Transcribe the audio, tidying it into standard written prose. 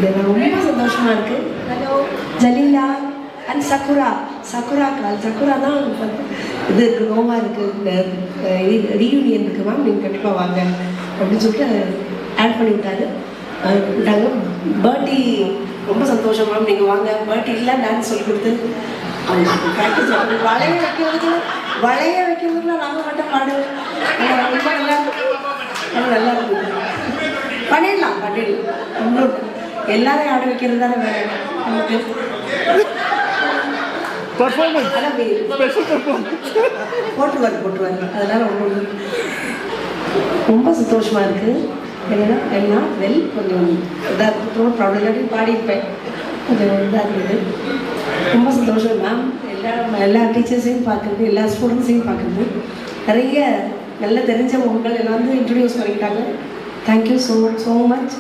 இதெல்லாம் ரொம்ப சந்தோஷமாக இருக்குது. ஹலோ ஜலீலா அண்ட் சக்குரா கால் சக்குரா தான் இது ரோமா இருக்குது, ரீயூனியன் இருக்குது மேம், நீங்கள் கண்டிப்பாக வாங்க அப்படின்னு சொல்லிட்டு ஆட் பண்ணி விட்டாங்க. பர்த்டே ரொம்ப சந்தோஷம் மேம், நீங்கள் வாங்க. பர்த்டே இல்லை டான்ஸ் சொல்லி கொடுத்து ப்ராக்டிஸ் வளைய வைக்கிறதுக்குலாம் நாங்கள் மட்டும் பாடு ரொம்ப நல்லா இருக்குது. பண்ணிடலாம் இன்னொரு எல்லாரையும் ஆட வைக்கிறது தானே வேணும் நமக்கு. போட்டுருவாரு அதனால ரொம்ப சந்தோஷமாக இருக்குது. என்னன்னா கொஞ்சம் இதாக ரோட் ப்ராப்ளம் இல்லாட்டி பாடியிருப்பேன், கொஞ்சம் இதாக இருந்தது. ரொம்ப சந்தோஷம் மேம். எல்லா டீச்சர்ஸையும் பார்க்குறது, எல்லா ஸ்டூடெண்ட்ஸையும் பார்க்குறது, நிறைய நல்ல தெரிஞ்ச முகங்கள் எல்லாம் வந்து இன்ட்ரடியூஸ் பண்ணிக்கிட்டாங்க. Thank you so much.